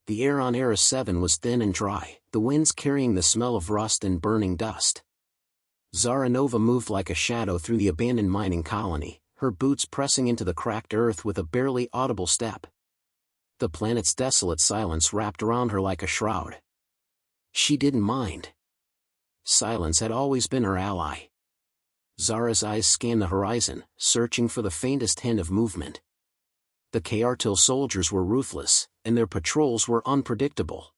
The air on Era 7 was thin and dry, the winds carrying the smell of rust and burning dust. Zara Nova moved like a shadow through the abandoned mining colony, her boots pressing into the cracked earth with a barely audible step. The planet's desolate silence wrapped around her like a shroud. She didn't mind. Silence had always been her ally. Zara's eyes scanned the horizon, searching for the faintest hint of movement. The K'artil soldiers were ruthless, and their patrols were unpredictable.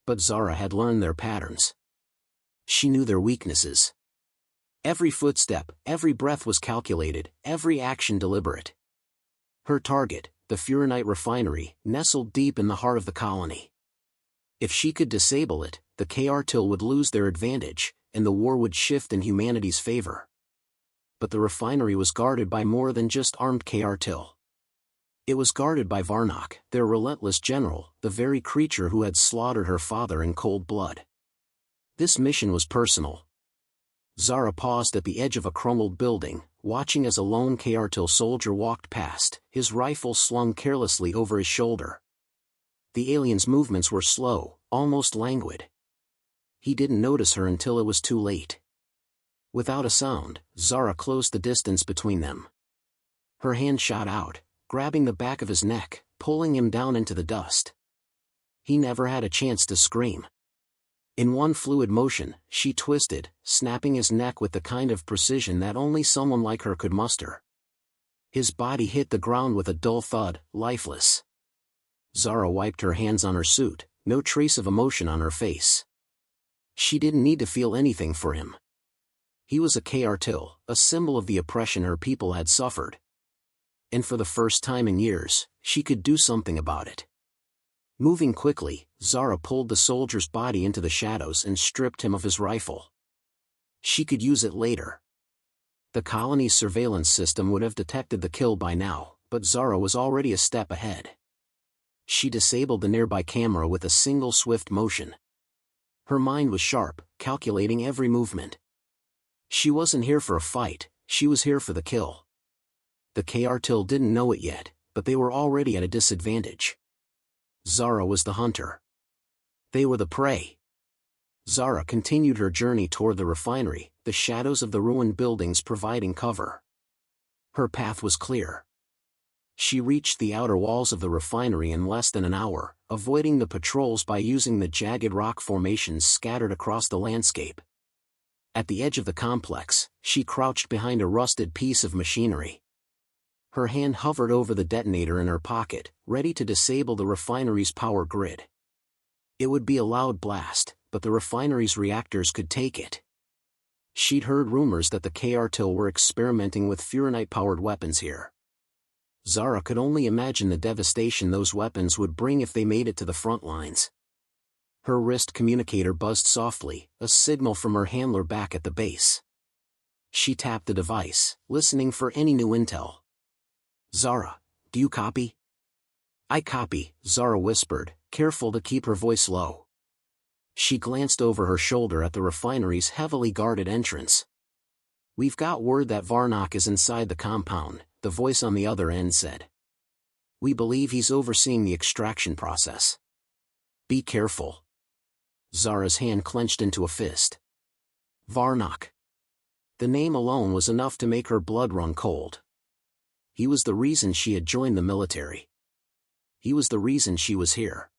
But Zara had learned their patterns. She knew their weaknesses. Every footstep, every breath was calculated, every action deliberate. Her target, the Furanite refinery, nestled deep in the heart of the colony. If she could disable it, the K'artil would lose their advantage, and the war would shift in humanity's favor. But the refinery was guarded by more than just armed K'artil. It was guarded by Zarnak, their relentless general, the very creature who had slaughtered her father in cold blood. This mission was personal. Zara paused at the edge of a crumbled building, watching as a lone K'artil soldier walked past, his rifle slung carelessly over his shoulder. The alien's movements were slow, almost languid. He didn't notice her until it was too late. Without a sound, Zara closed the distance between them. Her hand shot out, grabbing the back of his neck, pulling him down into the dust. He never had a chance to scream. In one fluid motion, she twisted, snapping his neck with the kind of precision that only someone like her could muster. His body hit the ground with a dull thud, lifeless. Zara wiped her hands on her suit, no trace of emotion on her face. She didn't need to feel anything for him. He was a K'artil, a symbol of the oppression her people had suffered. And for the first time in years, she could do something about it. Moving quickly, Zara pulled the soldier's body into the shadows and stripped him of his rifle. She could use it later. The colony's surveillance system would have detected the kill by now, but Zara was already a step ahead. She disabled the nearby camera with a single swift motion. Her mind was sharp, calculating every movement. She wasn't here for a fight, she was here for the kill. The K'artil didn't know it yet, but they were already at a disadvantage. Zara was the hunter. They were the prey. Zara continued her journey toward the refinery, the shadows of the ruined buildings providing cover. Her path was clear. She reached the outer walls of the refinery in less than an hour, avoiding the patrols by using the jagged rock formations scattered across the landscape. At the edge of the complex, she crouched behind a rusted piece of machinery. Her hand hovered over the detonator in her pocket, ready to disable the refinery's power grid. It would be a loud blast, but the refinery's reactors could take it. She'd heard rumors that the K'artil were experimenting with Furanite-powered weapons here. Zara could only imagine the devastation those weapons would bring if they made it to the front lines. Her wrist communicator buzzed softly, a signal from her handler back at the base. She tapped the device, listening for any new intel. "Zara, do you copy?" "I copy," Zara whispered, careful to keep her voice low. She glanced over her shoulder at the refinery's heavily guarded entrance. "We've got word that Zarnak is inside the compound," the voice on the other end said. "We believe he's overseeing the extraction process. Be careful." Zara's hand clenched into a fist. Zarnak. The name alone was enough to make her blood run cold. He was the reason she had joined the military. He was the reason she was here.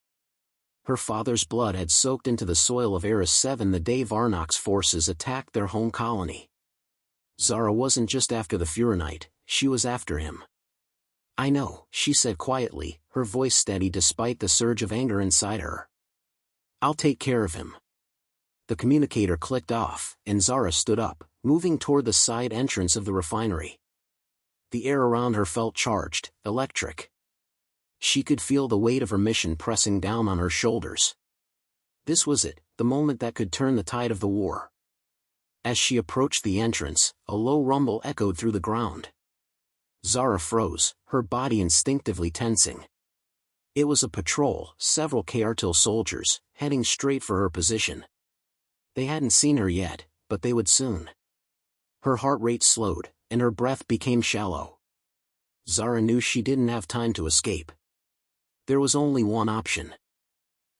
Her father's blood had soaked into the soil of Era 7 the day Zarnak's forces attacked their home colony. Zara wasn't just after the Furanite, she was after him. "I know," she said quietly, her voice steady despite the surge of anger inside her. "I'll take care of him." The communicator clicked off, and Zara stood up, moving toward the side entrance of the refinery. The air around her felt charged, electric. She could feel the weight of her mission pressing down on her shoulders. This was it, the moment that could turn the tide of the war. As she approached the entrance, a low rumble echoed through the ground. Zara froze, her body instinctively tensing. It was a patrol, several K'artil soldiers, heading straight for her position. They hadn't seen her yet, but they would soon. Her heart rate slowed, and her breath became shallow. Zara knew she didn't have time to escape. There was only one option.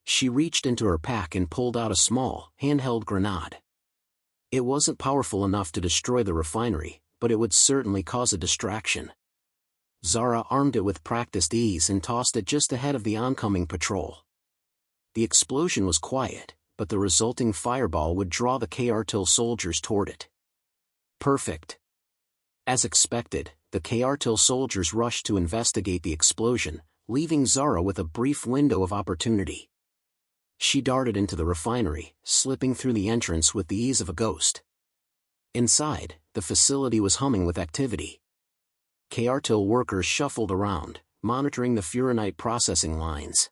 She reached into her pack and pulled out a small, handheld grenade. It wasn't powerful enough to destroy the refinery, but it would certainly cause a distraction. Zara armed it with practiced ease and tossed it just ahead of the oncoming patrol. The explosion was quiet, but the resulting fireball would draw the KRTIL soldiers toward it. Perfect. As expected, the KRTIL soldiers rushed to investigate the explosion, leaving Zara with a brief window of opportunity. She darted into the refinery, slipping through the entrance with the ease of a ghost. Inside, the facility was humming with activity. KRTIL workers shuffled around, monitoring the furanite processing lines.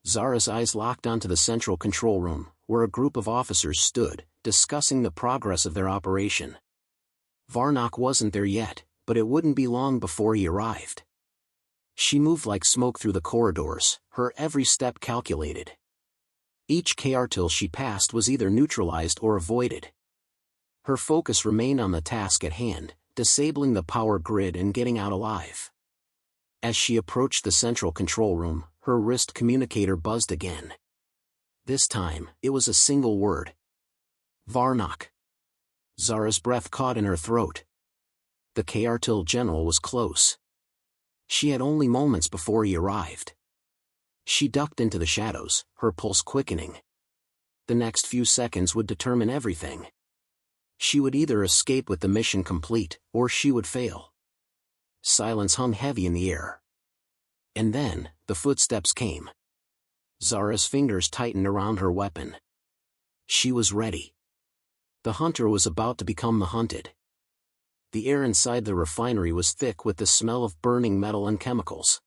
Zara's eyes locked onto the central control room, where a group of officers stood, discussing the progress of their operation. Zarnak wasn't there yet, but it wouldn't be long before he arrived. She moved like smoke through the corridors, her every step calculated. Each KRTIL she passed was either neutralized or avoided. Her focus remained on the task at hand, disabling the power grid and getting out alive. As she approached the central control room, her wrist communicator buzzed again. This time, it was a single word. Zarnak. Zara's breath caught in her throat. The KRTIL general was close. She had only moments before he arrived. She ducked into the shadows, her pulse quickening. The next few seconds would determine everything. She would either escape with the mission complete, or she would fail. Silence hung heavy in the air. And then, the footsteps came. Zara's fingers tightened around her weapon. She was ready. The hunter was about to become the hunted. The air inside the refinery was thick with the smell of burning metal and chemicals.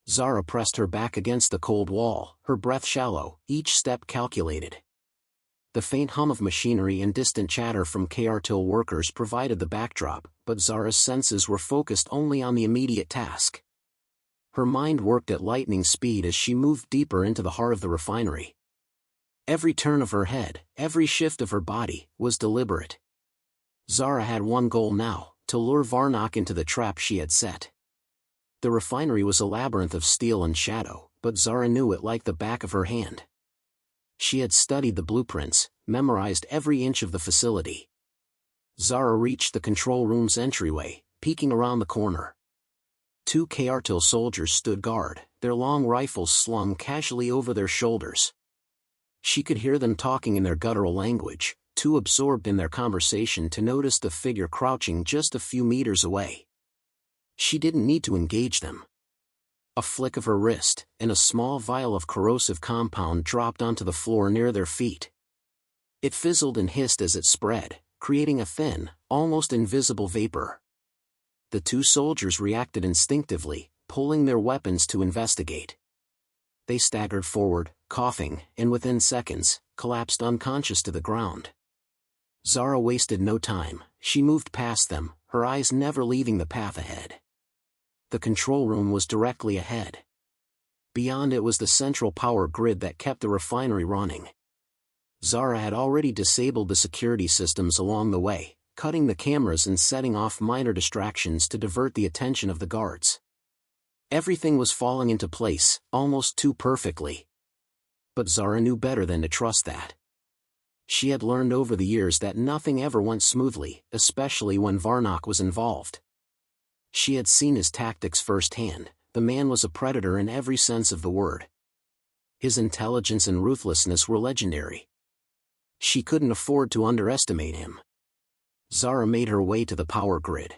Zara pressed her back against the cold wall, her breath shallow, each step calculated. The faint hum of machinery and distant chatter from KRTIL workers provided the backdrop, but Zara's senses were focused only on the immediate task. Her mind worked at lightning speed as she moved deeper into the heart of the refinery. Every turn of her head, every shift of her body, was deliberate. Zara had one goal now, to lure Zarnak into the trap she had set. The refinery was a labyrinth of steel and shadow, but Zara knew it like the back of her hand. She had studied the blueprints, memorized every inch of the facility. Zara reached the control room's entryway, peeking around the corner. 2 KRTIL soldiers stood guard, their long rifles slung casually over their shoulders. She could hear them talking in their guttural language, too absorbed in their conversation to notice the figure crouching just a few meters away. She didn't need to engage them. A flick of her wrist, and a small vial of corrosive compound dropped onto the floor near their feet. It fizzled and hissed as it spread, creating a thin, almost invisible vapor. The 2 soldiers reacted instinctively, pulling their weapons to investigate. They staggered forward, coughing, and within seconds, collapsed unconscious to the ground. Zara wasted no time. She moved past them, her eyes never leaving the path ahead. The control room was directly ahead. Beyond it was the central power grid that kept the refinery running. Zara had already disabled the security systems along the way, cutting the cameras and setting off minor distractions to divert the attention of the guards. Everything was falling into place, almost too perfectly. But Zara knew better than to trust that. She had learned over the years that nothing ever went smoothly, especially when Zarnak was involved. She had seen his tactics firsthand. The man was a predator in every sense of the word. His intelligence and ruthlessness were legendary. She couldn't afford to underestimate him. Zara made her way to the power grid.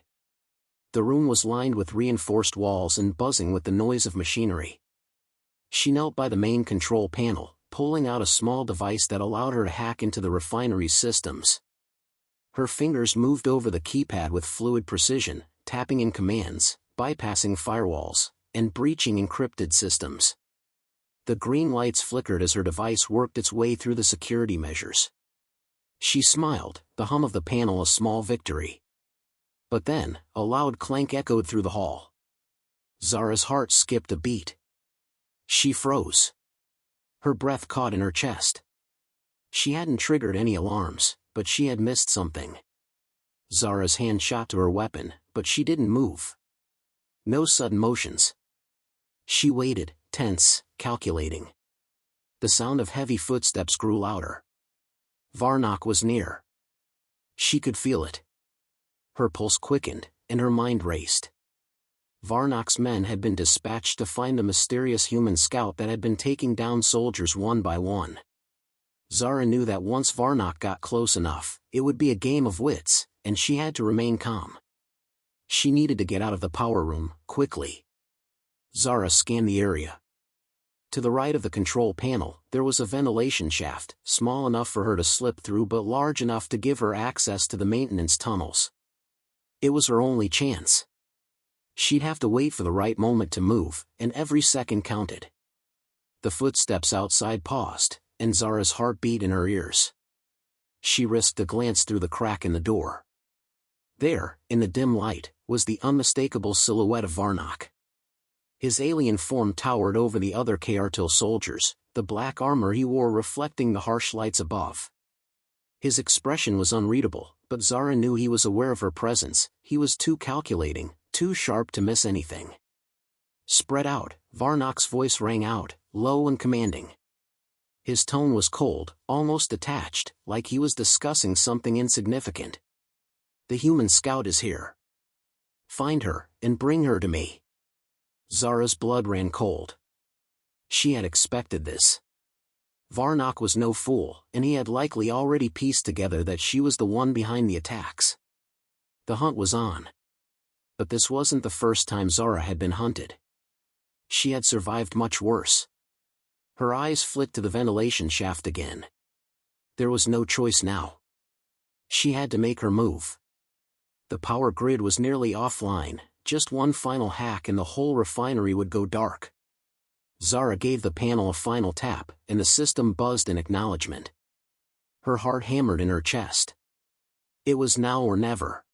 The room was lined with reinforced walls and buzzing with the noise of machinery. She knelt by the main control panel, pulling out a small device that allowed her to hack into the refinery's systems. Her fingers moved over the keypad with fluid precision, tapping in commands, bypassing firewalls, and breaching encrypted systems. The green lights flickered as her device worked its way through the security measures. She smiled, the hum of the panel a small victory. But then, a loud clank echoed through the hall. Zara's heart skipped a beat. She froze. Her breath caught in her chest. She hadn't triggered any alarms, but she had missed something. Zara's hand shot to her weapon, but she didn't move. No sudden motions. She waited, tense, calculating. The sound of heavy footsteps grew louder. Zarnak was near. She could feel it. Her pulse quickened, and her mind raced. Zarnak's men had been dispatched to find the mysterious human scout that had been taking down soldiers one by one. Zara knew that once Zarnak got close enough, it would be a game of wits, and she had to remain calm. She needed to get out of the power room, quickly. Zara scanned the area. To the right of the control panel, there was a ventilation shaft, small enough for her to slip through but large enough to give her access to the maintenance tunnels. It was her only chance. She'd have to wait for the right moment to move, and every second counted. The footsteps outside paused, and Zara's heart beat in her ears. She risked a glance through the crack in the door. There, in the dim light, was the unmistakable silhouette of Zarnak. His alien form towered over the other K'artil soldiers, the black armor he wore reflecting the harsh lights above. His expression was unreadable, but Zara knew he was aware of her presence. He was too calculating, too sharp to miss anything. Spread out, Zarnak's voice rang out, low and commanding. His tone was cold, almost detached, like he was discussing something insignificant. The human scout is here. Find her, and bring her to me. Zara's blood ran cold. She had expected this. Zarnak was no fool, and he had likely already pieced together that she was the one behind the attacks. The hunt was on. But this wasn't the first time Zara had been hunted. She had survived much worse. Her eyes flicked to the ventilation shaft again. There was no choice now. She had to make her move. The power grid was nearly offline. Just one final hack and the whole refinery would go dark. Zara gave the panel a final tap, and the system buzzed in acknowledgement. Her heart hammered in her chest. It was now or never.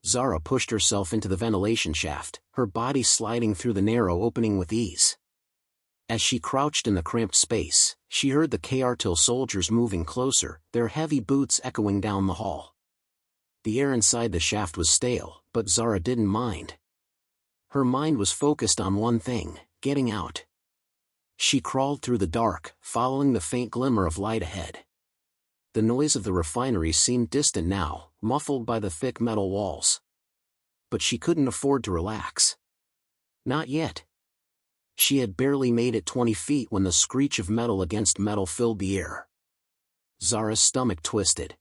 Zara pushed herself into the ventilation shaft, her body sliding through the narrow opening with ease. As she crouched in the cramped space, she heard the K'artil soldiers moving closer, their heavy boots echoing down the hall. The air inside the shaft was stale, but Zara didn't mind. Her mind was focused on one thing, getting out. She crawled through the dark, following the faint glimmer of light ahead. The noise of the refinery seemed distant now, muffled by the thick metal walls. But she couldn't afford to relax. Not yet. She had barely made it 20 feet when the screech of metal against metal filled the air. Zara's stomach twisted.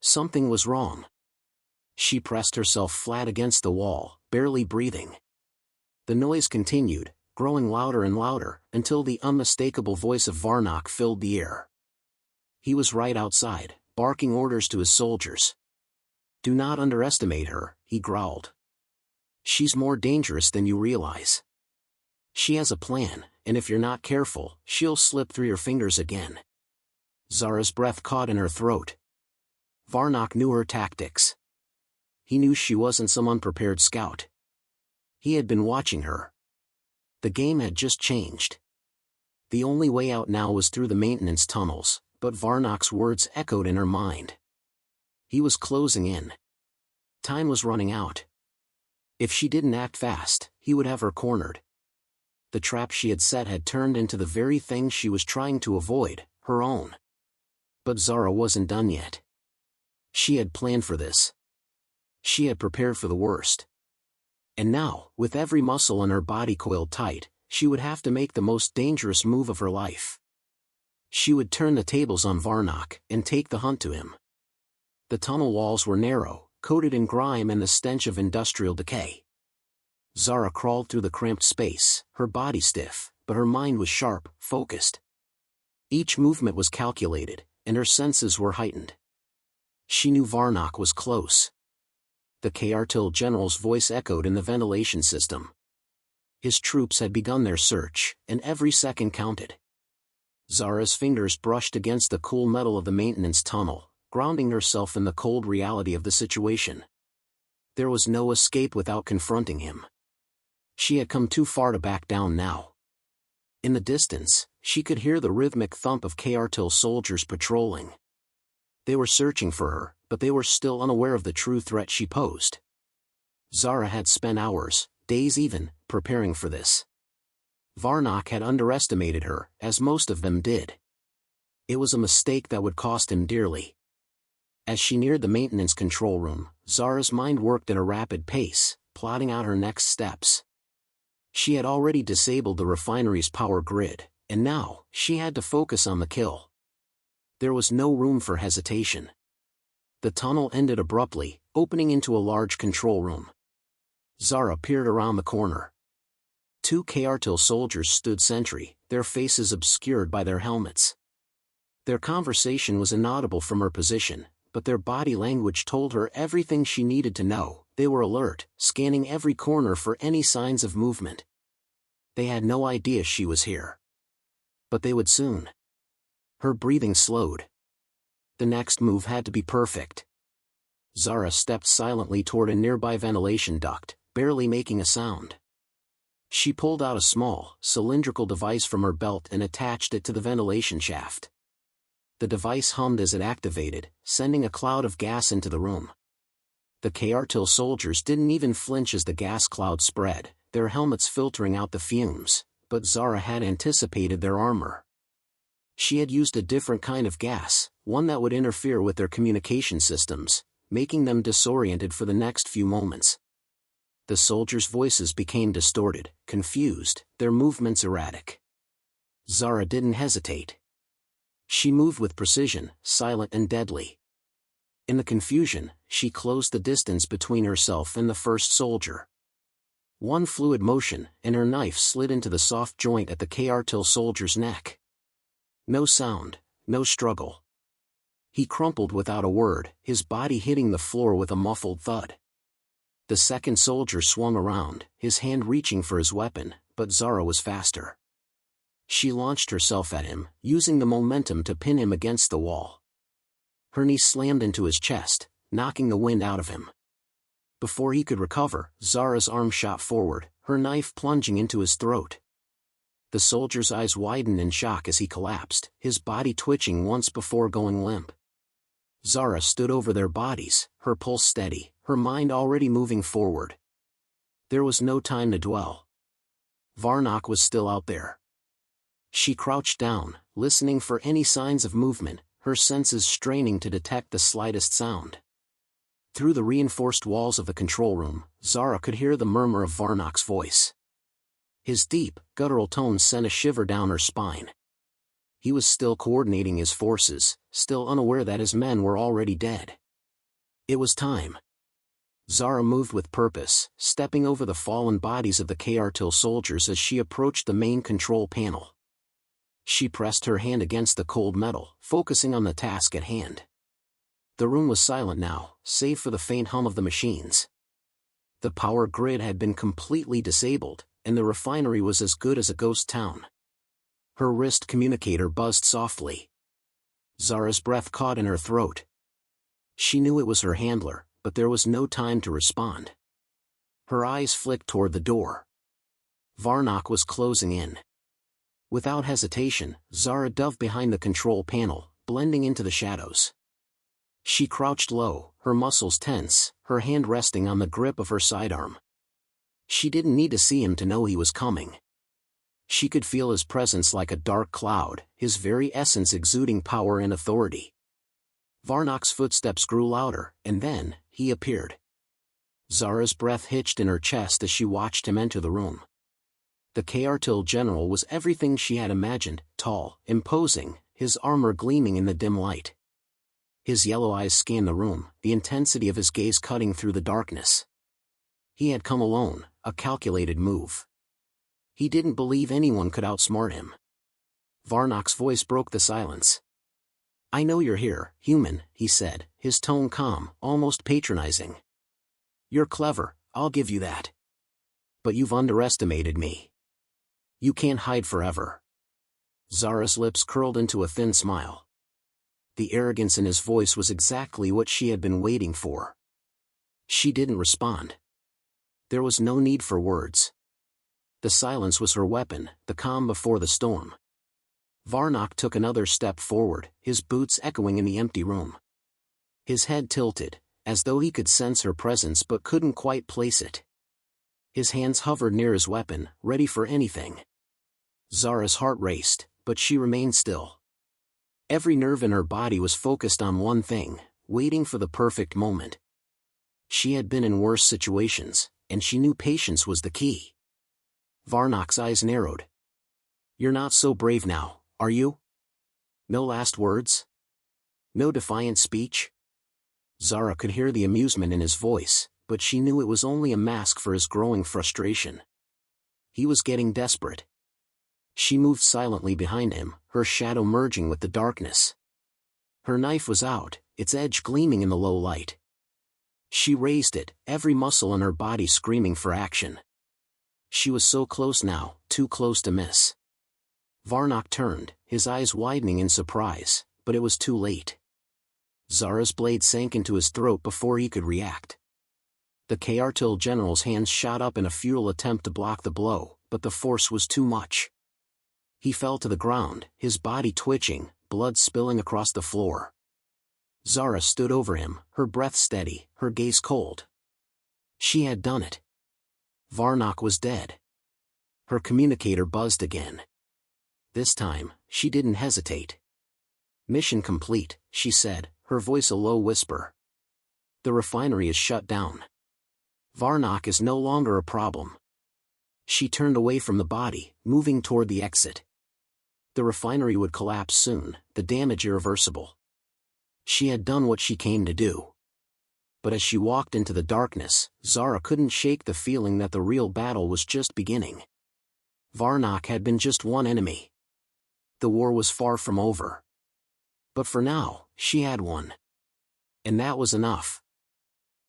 Something was wrong. She pressed herself flat against the wall, barely breathing. The noise continued, growing louder and louder, until the unmistakable voice of Zarnak filled the air. He was right outside, barking orders to his soldiers. "Do not underestimate her," he growled. "She's more dangerous than you realize. She has a plan, and if you're not careful, she'll slip through your fingers again." Zara's breath caught in her throat. Zarnak knew her tactics. He knew she wasn't some unprepared scout. He had been watching her. The game had just changed. The only way out now was through the maintenance tunnels, but Zarnak's words echoed in her mind. He was closing in. Time was running out. If she didn't act fast, he would have her cornered. The trap she had set had turned into the very thing she was trying to avoid, her own. But Zara wasn't done yet. She had planned for this. She had prepared for the worst. And now, with every muscle in her body coiled tight, she would have to make the most dangerous move of her life. She would turn the tables on Zarnak and take the hunt to him. The tunnel walls were narrow, coated in grime and the stench of industrial decay. Zara crawled through the cramped space, her body stiff, but her mind was sharp, focused. Each movement was calculated, and her senses were heightened. She knew Zarnak was close. The K'artil general's voice echoed in the ventilation system. His troops had begun their search, and every second counted. Zara's fingers brushed against the cool metal of the maintenance tunnel, grounding herself in the cold reality of the situation. There was no escape without confronting him. She had come too far to back down now. In the distance, she could hear the rhythmic thump of K'artil soldiers patrolling. They were searching for her, but they were still unaware of the true threat she posed. Zara had spent hours, days even, preparing for this. Zarnak had underestimated her, as most of them did. It was a mistake that would cost him dearly. As she neared the maintenance control room, Zara's mind worked at a rapid pace, plotting out her next steps. She had already disabled the refinery's power grid, and now, she had to focus on the kill. There was no room for hesitation. The tunnel ended abruptly, opening into a large control room. Zara peered around the corner. 2 K'artil soldiers stood sentry, their faces obscured by their helmets. Their conversation was inaudible from her position, but their body language told her everything she needed to know. They were alert, scanning every corner for any signs of movement. They had no idea she was here. But they would soon. Her breathing slowed. The next move had to be perfect. Zara stepped silently toward a nearby ventilation duct, barely making a sound. She pulled out a small, cylindrical device from her belt and attached it to the ventilation shaft. The device hummed as it activated, sending a cloud of gas into the room. The K'artil soldiers didn't even flinch as the gas cloud spread, their helmets filtering out the fumes, but Zara had anticipated their armor. She had used a different kind of gas, one that would interfere with their communication systems, making them disoriented for the next few moments. The soldiers' voices became distorted, confused, their movements erratic. Zara didn't hesitate. She moved with precision, silent and deadly. In the confusion, she closed the distance between herself and the first soldier. One fluid motion, and her knife slid into the soft joint at the K'artil soldier's neck. No sound, no struggle. He crumpled without a word, his body hitting the floor with a muffled thud. The second soldier swung around, his hand reaching for his weapon, but Zara was faster. She launched herself at him, using the momentum to pin him against the wall. Her knee slammed into his chest, knocking the wind out of him. Before he could recover, Zara's arm shot forward, her knife plunging into his throat. The soldier's eyes widened in shock as he collapsed, his body twitching once before going limp. Zara stood over their bodies, her pulse steady, her mind already moving forward. There was no time to dwell. Zarnak was still out there. She crouched down, listening for any signs of movement, her senses straining to detect the slightest sound. Through the reinforced walls of the control room, Zara could hear the murmur of Zarnak's voice. His deep, guttural tones sent a shiver down her spine. He was still coordinating his forces, still unaware that his men were already dead. It was time. Zara moved with purpose, stepping over the fallen bodies of the K'artil soldiers as she approached the main control panel. She pressed her hand against the cold metal, focusing on the task at hand. The room was silent now, save for the faint hum of the machines. The power grid had been completely disabled, and the refinery was as good as a ghost town. Her wrist communicator buzzed softly. Zara's breath caught in her throat. She knew it was her handler, but there was no time to respond. Her eyes flicked toward the door. Zarnak was closing in. Without hesitation, Zara dove behind the control panel, blending into the shadows. She crouched low, her muscles tense, her hand resting on the grip of her sidearm. She didn't need to see him to know he was coming. She could feel his presence like a dark cloud, his very essence exuding power and authority. Zarnak's footsteps grew louder, and then, he appeared. Zara's breath hitched in her chest as she watched him enter the room. The K'artil general was everything she had imagined, tall, imposing, his armor gleaming in the dim light. His yellow eyes scanned the room, the intensity of his gaze cutting through the darkness. He had come alone, a calculated move. He didn't believe anyone could outsmart him. Zarnak's voice broke the silence. "I know you're here, human," he said, his tone calm, almost patronizing. "You're clever, I'll give you that. But you've underestimated me. You can't hide forever." Zara's lips curled into a thin smile. The arrogance in his voice was exactly what she had been waiting for. She didn't respond. There was no need for words. The silence was her weapon, the calm before the storm. Zarnak took another step forward, his boots echoing in the empty room. His head tilted, as though he could sense her presence but couldn't quite place it. His hands hovered near his weapon, ready for anything. Zara's heart raced, but she remained still. Every nerve in her body was focused on one thing, waiting for the perfect moment. She had been in worse situations, and she knew patience was the key. Zarnak's eyes narrowed. "You're not so brave now, are you? No last words? No defiant speech?" Zara could hear the amusement in his voice, but she knew it was only a mask for his growing frustration. He was getting desperate. She moved silently behind him, her shadow merging with the darkness. Her knife was out, its edge gleaming in the low light. She raised it, every muscle in her body screaming for action. She was so close now, too close to miss. Zarnak turned, his eyes widening in surprise, but it was too late. Zara's blade sank into his throat before he could react. The K'artil general's hands shot up in a futile attempt to block the blow, but the force was too much. He fell to the ground, his body twitching, blood spilling across the floor. Zara stood over him, her breath steady, her gaze cold. She had done it. Zarnak was dead. Her communicator buzzed again. This time, she didn't hesitate. "Mission complete," she said, her voice a low whisper. "The refinery is shut down. Zarnak is no longer a problem." She turned away from the body, moving toward the exit. The refinery would collapse soon, the damage irreversible. She had done what she came to do. But as she walked into the darkness, Zara couldn't shake the feeling that the real battle was just beginning. Zarnak had been just one enemy. The war was far from over. But for now, she had one. And that was enough.